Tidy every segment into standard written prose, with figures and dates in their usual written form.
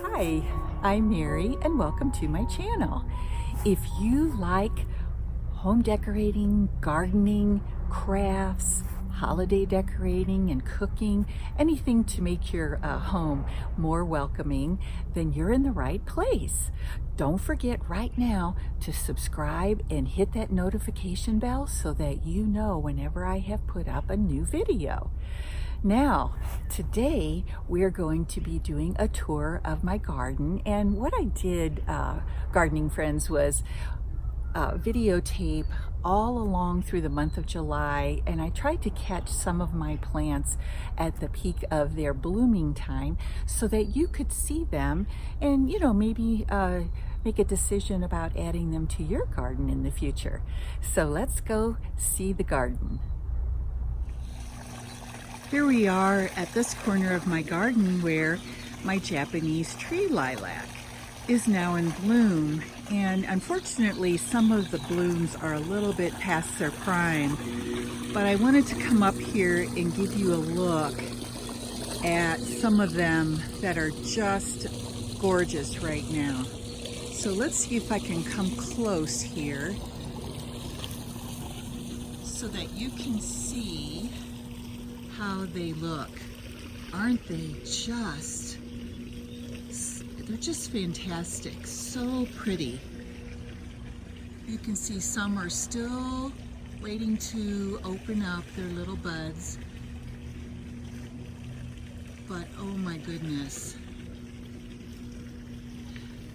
Hi, I'm Mary and welcome to my channel. If you like home decorating, gardening, crafts, holiday decorating and cooking, anything to make your home more welcoming, then you're in the right place. Don't forget right now to subscribe and hit that notification bell so that you know whenever I have put up a new video. Now, today we're going to be doing a tour of my garden, and what I did, gardening friends, was videotape all along through the month of July, and I tried to catch some of my plants at the peak of their blooming time so that you could see them and, you know, maybe make a decision about adding them to your garden in the future. So let's go see the garden. Here we are at this corner of my garden where my Japanese tree lilac is now in bloom, and unfortunately some of the blooms are a little bit past their prime, but I wanted to come up here and give you a look at some of them that are just gorgeous right now. So let's see if I can come close here so that you can see how they look. Aren't they just, they're just fantastic, so pretty. You can see some are still waiting to open up their little buds, but oh my goodness.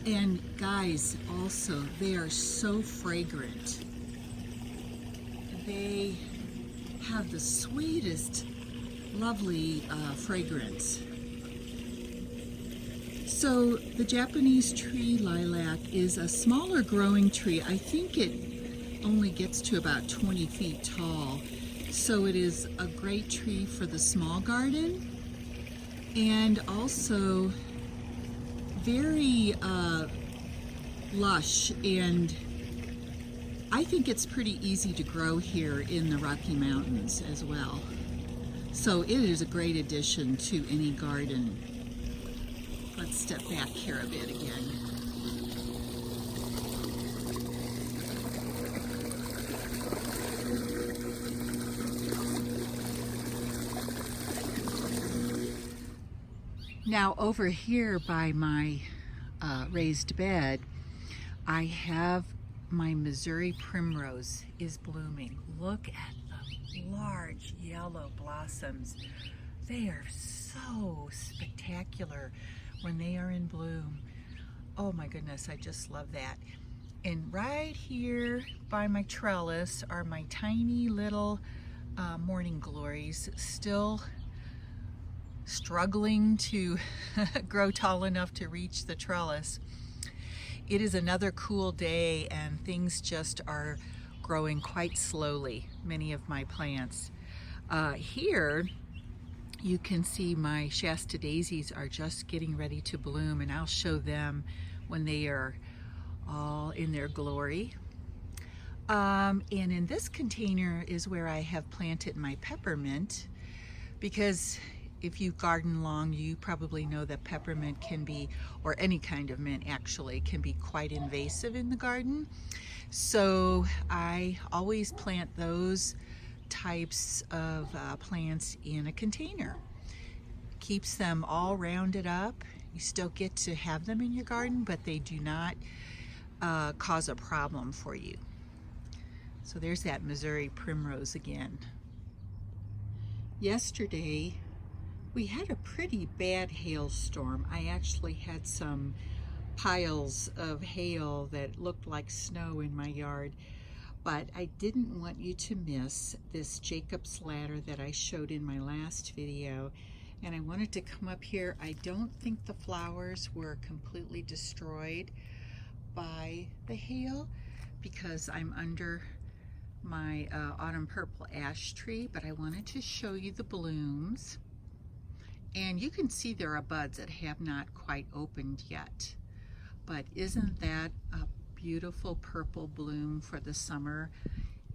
And guys, also, they are so fragrant. They have the sweetest, lovely fragrance. So the Japanese tree lilac is a smaller growing tree. I think it only gets to about 20 feet tall. So it is a great tree for the small garden, and also very lush, and I think it's pretty easy to grow here in the Rocky Mountains as well. So it is a great addition to any garden. Let's step back here a bit again. Now over here by my raised bed, I have my Missouri Primrose is blooming. Look at the large yellow blossoms. They are so spectacular when they are in bloom. Oh my goodness, I just love that. And right here by my trellis are my tiny little morning glories, still struggling to grow tall enough to reach the trellis. It is another cool day and things just are growing quite slowly, many of my plants. Here you can see my Shasta Daisies are just getting ready to bloom, and I'll show them when they are all in their glory. And in this container is where I have planted my peppermint, because if you garden long, you probably know that peppermint can be, or any kind of mint actually, can be quite invasive in the garden. So I always plant those types of plants in a container. Keeps them all rounded up. You still get to have them in your garden, but they do not cause a problem for you. So there's that Missouri Primrose again. Yesterday, we had a pretty bad hailstorm. I actually had some piles of hail that looked like snow in my yard, but I didn't want you to miss this Jacob's ladder that I showed in my last video, and I wanted to come up here. I don't think the flowers were completely destroyed by the hail because I'm under my autumn purple ash tree, but I wanted to show you the blooms. And you can see there are buds that have not quite opened yet. But isn't that a beautiful purple bloom for the summer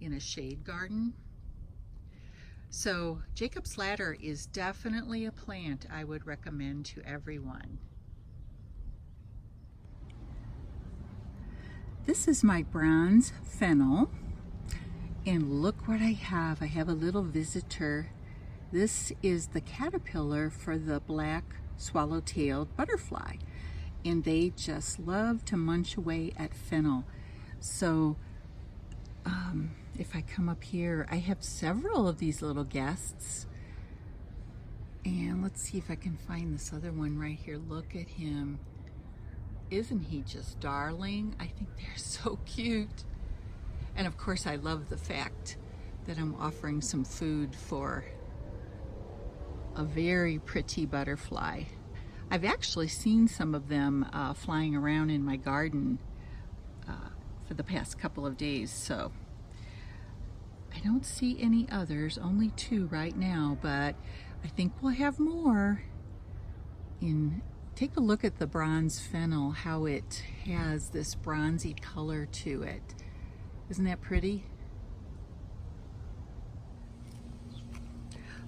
in a shade garden? So Jacob's ladder is definitely a plant I would recommend to everyone. This is my bronze fennel, and look what I have. I have a little visitor. This is the caterpillar for the black swallow-tailed butterfly, and they just love to munch away at fennel. So if I come up here, I have several of these little guests, and let's see if I can find this other one right here. Look at him. Isn't he just darling? I think they're so cute. And of course, I love the fact that I'm offering some food for a very pretty butterfly. I've actually seen some of them flying around in my garden for the past couple of days, so I don't see any others, only 2 right now, but I think we'll have more. Take a look at the bronze fennel, how it has this bronzy color to it. Isn't that pretty?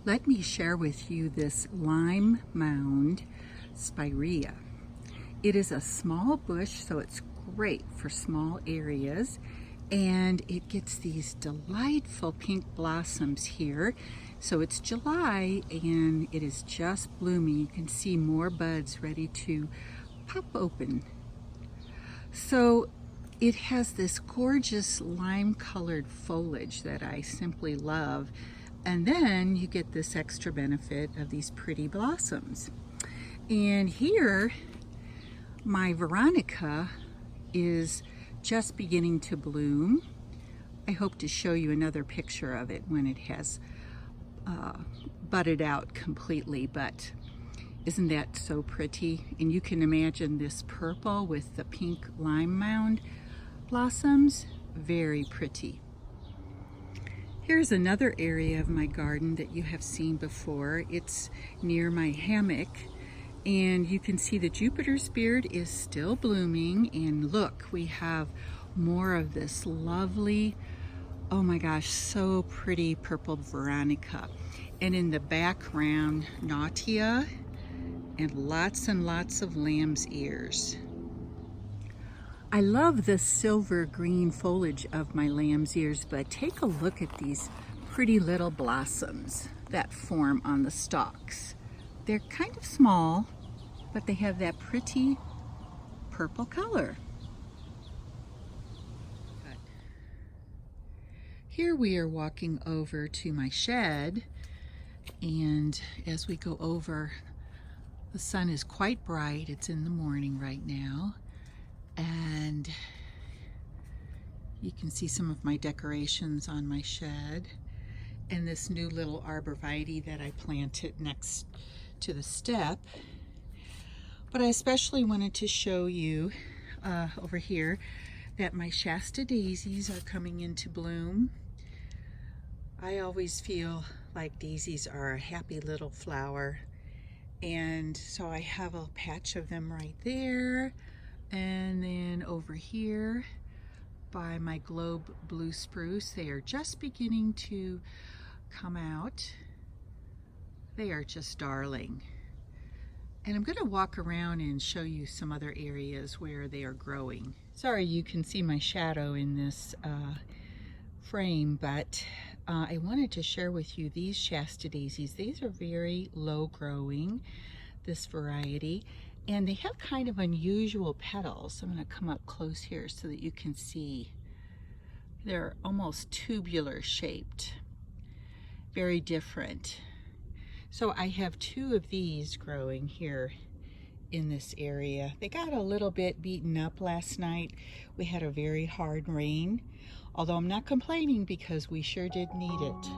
Let me share with you this lime mound Spireas. It is a small bush, so it's great for small areas, and it gets these delightful pink blossoms here. So it's July and it is just blooming. You can see more buds ready to pop open. So it has this gorgeous lime colored foliage that I simply love. And then you get this extra benefit of these pretty blossoms. And here, my Veronica is just beginning to bloom. I hope to show you another picture of it when it has budded out completely, but isn't that so pretty? And you can imagine this purple with the pink lime mound blossoms. Very pretty. Here's another area of my garden that you have seen before. It's near my hammock, and you can see the Jupiter's beard is still blooming, and look, we have more of this lovely, oh my gosh, so pretty purple Veronica. And in the background, Nautia and lots of lamb's ears. I love the silver green foliage of my lamb's ears, but take a look at these pretty little blossoms that form on the stalks. They're kind of small, but they have that pretty purple color. Here we are walking over to my shed, and as we go over, the sun is quite bright. It's in the morning right now, and you can see some of my decorations on my shed and this new little arborvitae that I planted next to the step. But I especially wanted to show you over here that my Shasta daisies are coming into bloom. I always feel like daisies are a happy little flower, and so I have a patch of them right there, and then over here by my globe blue spruce, they are just beginning to come out. They are just darling. And I'm going to walk around and show you some other areas where they are growing. Sorry you can see my shadow in this frame, but I wanted to share with you these Shasta daisies. These are very low growing, this variety, and they have kind of unusual petals. I'm going to come up close here so that you can see. They're almost tubular shaped, very different. So I have 2 of these growing here in this area. They got a little bit beaten up last night. We had a very hard rain, although I'm not complaining because we sure did need it.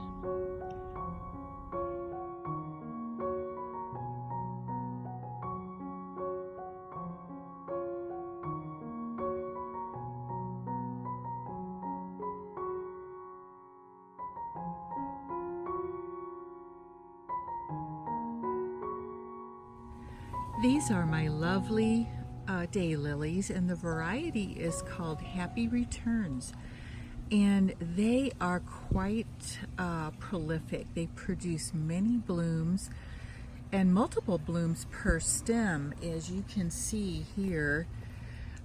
These are my lovely daylilies, and the variety is called Happy Returns, and they are quite prolific. They produce many blooms and multiple blooms per stem, as you can see here.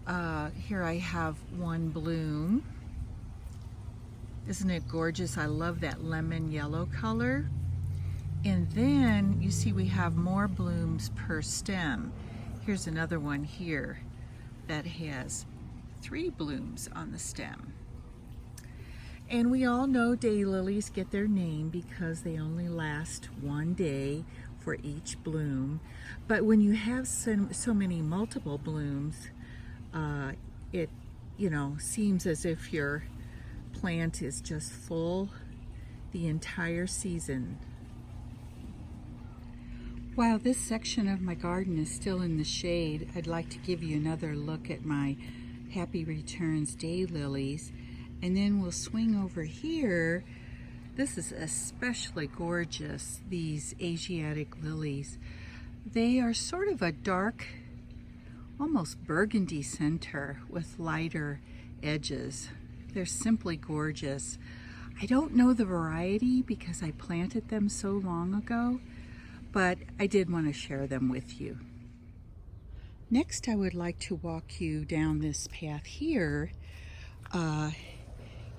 Here I have one bloom. Isn't it gorgeous? I love that lemon yellow color. And then you see we have more blooms per stem. Here's another one here that has 3 blooms on the stem. And we all know daylilies get their name because they only last 1 day for each bloom. But when you have so many multiple blooms, it seems as if your plant is just full the entire season. While this section of my garden is still in the shade, I'd like to give you another look at my Happy Returns daylilies, and then we'll swing over here. This is especially gorgeous, these Asiatic lilies. They are sort of a dark, almost burgundy center with lighter edges. They're simply gorgeous. I don't know the variety because I planted them so long ago, but I did want to share them with you. Next, I would like to walk you down this path here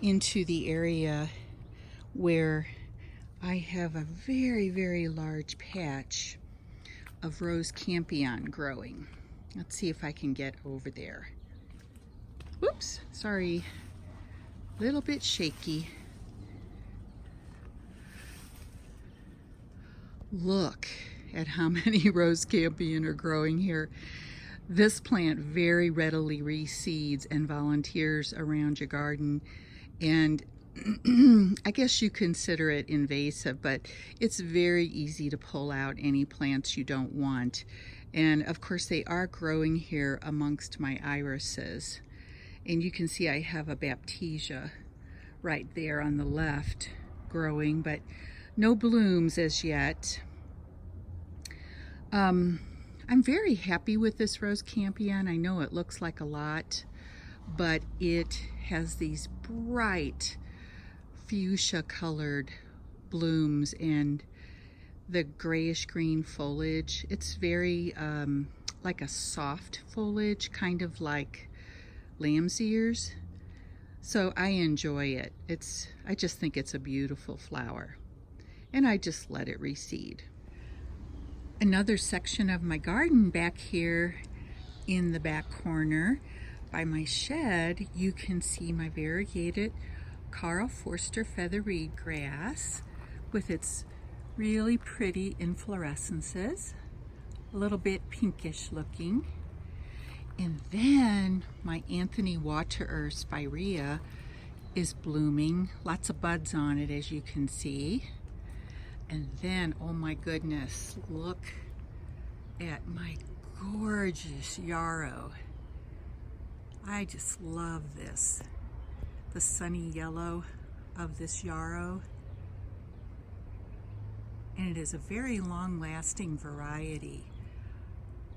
into the area where I have a very, very large patch of rose Campion growing. Let's see if I can get over there. Oops, sorry, a little bit shaky. Look at how many rose Campion are growing here. This plant very readily reseeds and volunteers around your garden, and I guess you consider it invasive, but it's very easy to pull out any plants you don't want. And of course they are growing here amongst my irises. And you can see I have a baptisia right there on the left growing, but no blooms as yet. I'm very happy with this rose Campion. I know it looks like a lot, but it has these bright fuchsia colored blooms and the grayish green foliage. It's very like a soft foliage, kind of like lamb's ears. So I enjoy it. I just think it's a beautiful flower, and I just let it reseed. Another section of my garden back here in the back corner by my shed, you can see my variegated Carl Forster featherweed grass with its really pretty inflorescences, a little bit pinkish looking. And then my Anthony Waterer Spirea is blooming, lots of buds on it as you can see. And then, oh my goodness, look at my gorgeous yarrow. I just love this. The sunny yellow of this yarrow. And it is a very long-lasting variety.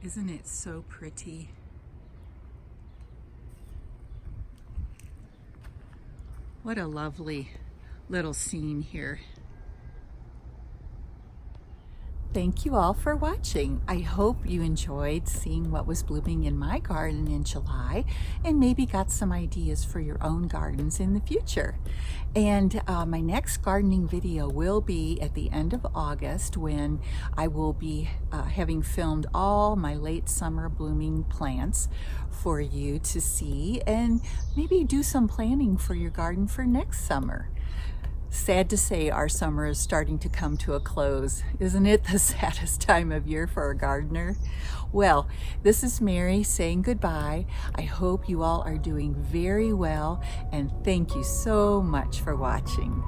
Isn't it so pretty? What a lovely little scene here. Thank you all for watching. I hope you enjoyed seeing what was blooming in my garden in July and maybe got some ideas for your own gardens in the future. And my next gardening video will be at the end of August, when I will be having filmed all my late summer blooming plants for you to see and maybe do some planning for your garden for next summer. Sad to say, our summer is starting to come to a close. Isn't it the saddest time of year for a gardener? Well, this is Mary saying goodbye. I hope you all are doing very well, and thank you so much for watching.